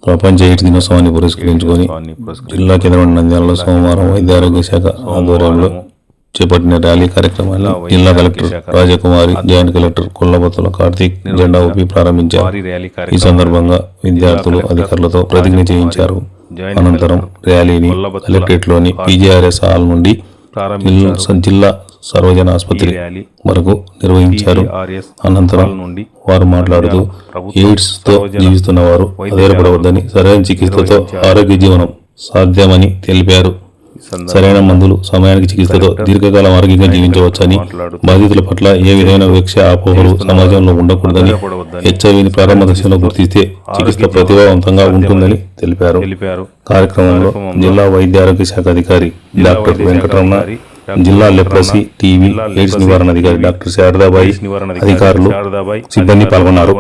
ప్రపంచ ఎయిడ్స్ దినోత్సవాన్ని పురస్కరించుకొని జిల్లా కేంద్రం నంద్యాలలో సోమవారం వైద్య ఆరోగ్య శాఖ ఆధ్వర్యంలో చేపట్టిన ర్యాలీ కార్యక్రమాన్ని జిల్లా కలెక్టర్ రాజకుమారి, జాయింట్ కలెక్టర్ కొల్లబత్తుల కార్తీక్ జెండా ఊపి ప్రారంభించారు. ఈ సందర్భంగా విద్యార్థులు అధికారులతో ప్రతిజ్ఞ చేయించారు. అనంతరం ర్యాలీని కలెక్టరేట్లోని పీజీఆర్ఎస్ హాల్ నుండి జిల్లా సర్వజన ఆసుపత్రి వరకు నిర్వహించారు. అనంతరం వారు మాట్లాడుతూ ఎయిడ్స్ తో జీవిస్తున్న వారు ఆధారపడవద్దని, సరైన చికిత్సతో ఆరోగ్య జీవనం సాధ్యమని తెలిపారు. సరైన మందులు, సమయానికి చికిత్సతో దీర్ఘకాలం ఆరోగ్యంగా జీవించవచ్చని, బాధితుల పట్ల ఏ విధమైన వివక్ష, అపోహలు సమాజంలో ఉండకూడదని, హెచ్ఐవిని ప్రారంభ దశలో గుర్తిస్తే చికిత్స ప్రతిభావంతంగా ఉంటుందని తెలిపారు. కార్యక్రమంలో జిల్లా వైద్య ఆరోగ్య శాఖ అధికారి డాక్టర్ వెంకటరమణ, జిల్లా లెప్రసీ టీవీ ఎయిడ్స్ నివారణ అధికారి డాక్టర్ శారదాబాయి, అధికారులు, సిబ్బంది పాల్గొన్నారు.